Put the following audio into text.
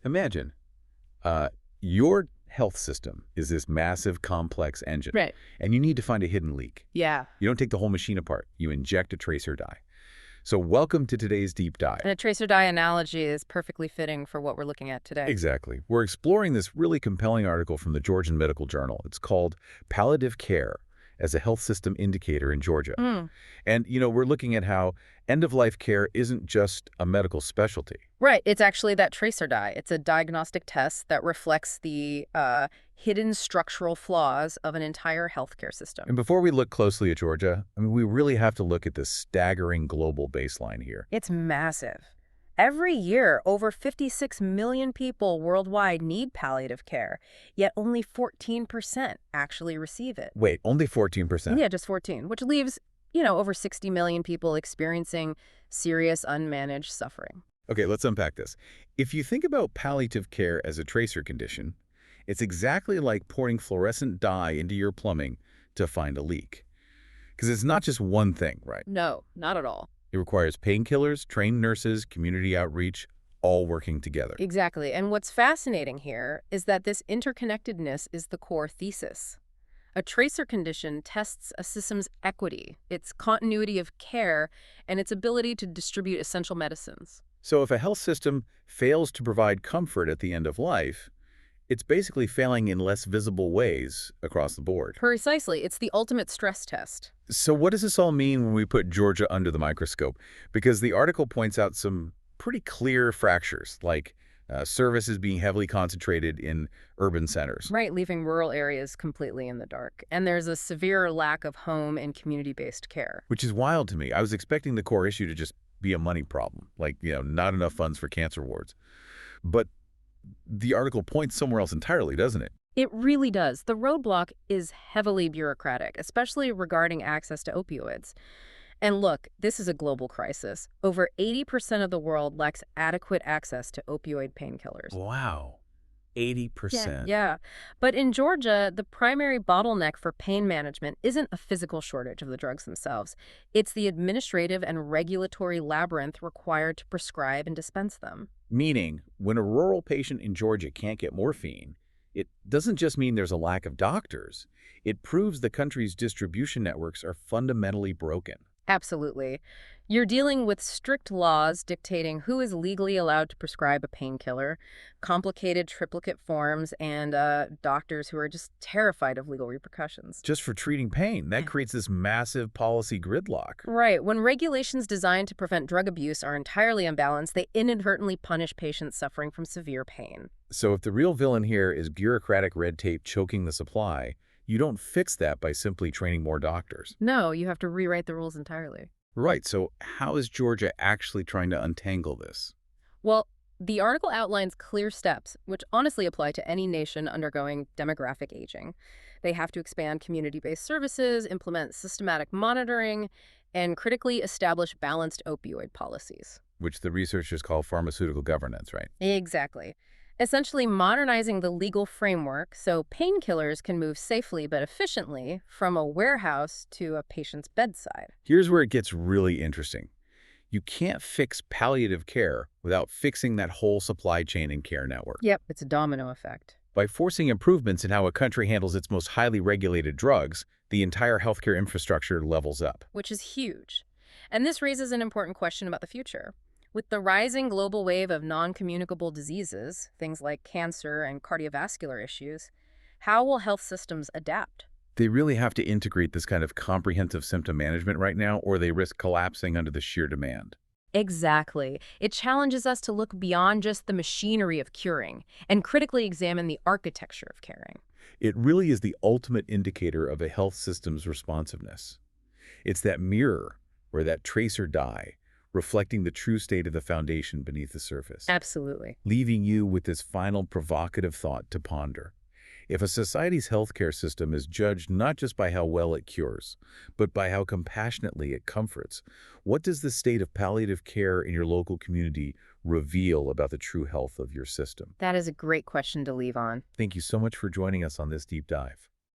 Imagine uh, your health system is this massive, complex engine, Right. and you need to find a hidden leak. Yeah. You don't take the whole machine apart. You inject a tracer dye. So welcome to today's deep dive. And a tracer dye analogy is perfectly fitting for what we're looking at today. Exactly. We're exploring this really compelling article from the Georgian Medical Journal. It's called Palliative Care as a Health System Indicator in Georgia. And, we're looking at how end-of-life care isn't just a medical specialty. Right. It's actually that tracer dye. It's a diagnostic test that reflects the hidden structural flaws of an entire healthcare system. And before we look closely at Georgia, we really have to look at this staggering global baseline here. It's massive. Every year, over 56 million people worldwide need palliative care, yet only 14% actually receive it. Wait, only 14%? Yeah, just 14, which leaves, over 60 million people experiencing serious unmanaged suffering. Okay, let's unpack this. If you think about palliative care as a tracer condition, it's exactly like pouring fluorescent dye into your plumbing to find a leak. Because it's not just one thing, right? No, not at all. It requires painkillers, trained nurses, community outreach, all working together. Exactly. And what's fascinating here is that this interconnectedness is the core thesis. A tracer condition tests a system's equity, its continuity of care, and its ability to distribute essential medicines. So if a health system fails to provide comfort at the end of life, it's basically failing in less visible ways across the board. Precisely. It's the ultimate stress test. So what does this all mean when we put Georgia under the microscope? Because the article points out some pretty clear fractures, like services being heavily concentrated in urban centers. Right, leaving rural areas completely in the dark. And there's a severe lack of home and community-based care. Which is wild to me. I was expecting the core issue to just be a money problem, like, not enough funds for cancer wards. But the article points somewhere else entirely, doesn't it? It really does. The roadblock is heavily bureaucratic, especially regarding access to opioids. And look, this is a global crisis. Over 80% of the world lacks adequate access to opioid painkillers. Wow. 80%. Yeah. But in Georgia, the primary bottleneck for pain management isn't a physical shortage of the drugs themselves. It's the administrative and regulatory labyrinth required to prescribe and dispense them. Meaning, when a rural patient in Georgia can't get morphine, it doesn't just mean there's a lack of doctors. It proves the country's distribution networks are fundamentally broken. Absolutely. You're dealing with strict laws dictating who is legally allowed to prescribe a painkiller, complicated triplicate forms, and doctors who are just terrified of legal repercussions. Just for treating pain, that creates this massive policy gridlock. Right. When regulations designed to prevent drug abuse are entirely imbalanced, they inadvertently punish patients suffering from severe pain. So if the real villain here is bureaucratic red tape choking the supply, you don't fix that by simply training more doctors. No, you have to rewrite the rules entirely. Right, so how is Georgia actually trying to untangle this? Well, the article outlines clear steps, which honestly apply to any nation undergoing demographic aging. They have to expand community-based services, implement systematic monitoring, and critically establish balanced opioid policies. Which the researchers call pharmaceutical governance, right? Exactly. Essentially modernizing the legal framework so painkillers can move safely but efficiently from a warehouse to a patient's bedside. Here's where it gets really interesting. You can't fix palliative care without fixing that whole supply chain and care network. Yep, it's a domino effect. By forcing improvements in how a country handles its most highly regulated drugs, the entire healthcare infrastructure levels up. Which is huge. And this raises an important question about the future. With the rising global wave of non-communicable diseases, things like cancer and cardiovascular issues, how will health systems adapt? They really have to integrate this kind of comprehensive symptom management right now, or they risk collapsing under the sheer demand. Exactly. It challenges us to look beyond just the machinery of curing and critically examine the architecture of caring. It really is the ultimate indicator of a health system's responsiveness. It's that mirror, or that tracer dye, reflecting the true state of the foundation beneath the surface. Absolutely. Leaving you with this final provocative thought to ponder. If a society's healthcare system is judged not just by how well it cures, but by how compassionately it comforts, what does the state of palliative care in your local community reveal about the true health of your system? That is a great question to leave on. Thank you so much for joining us on this deep dive.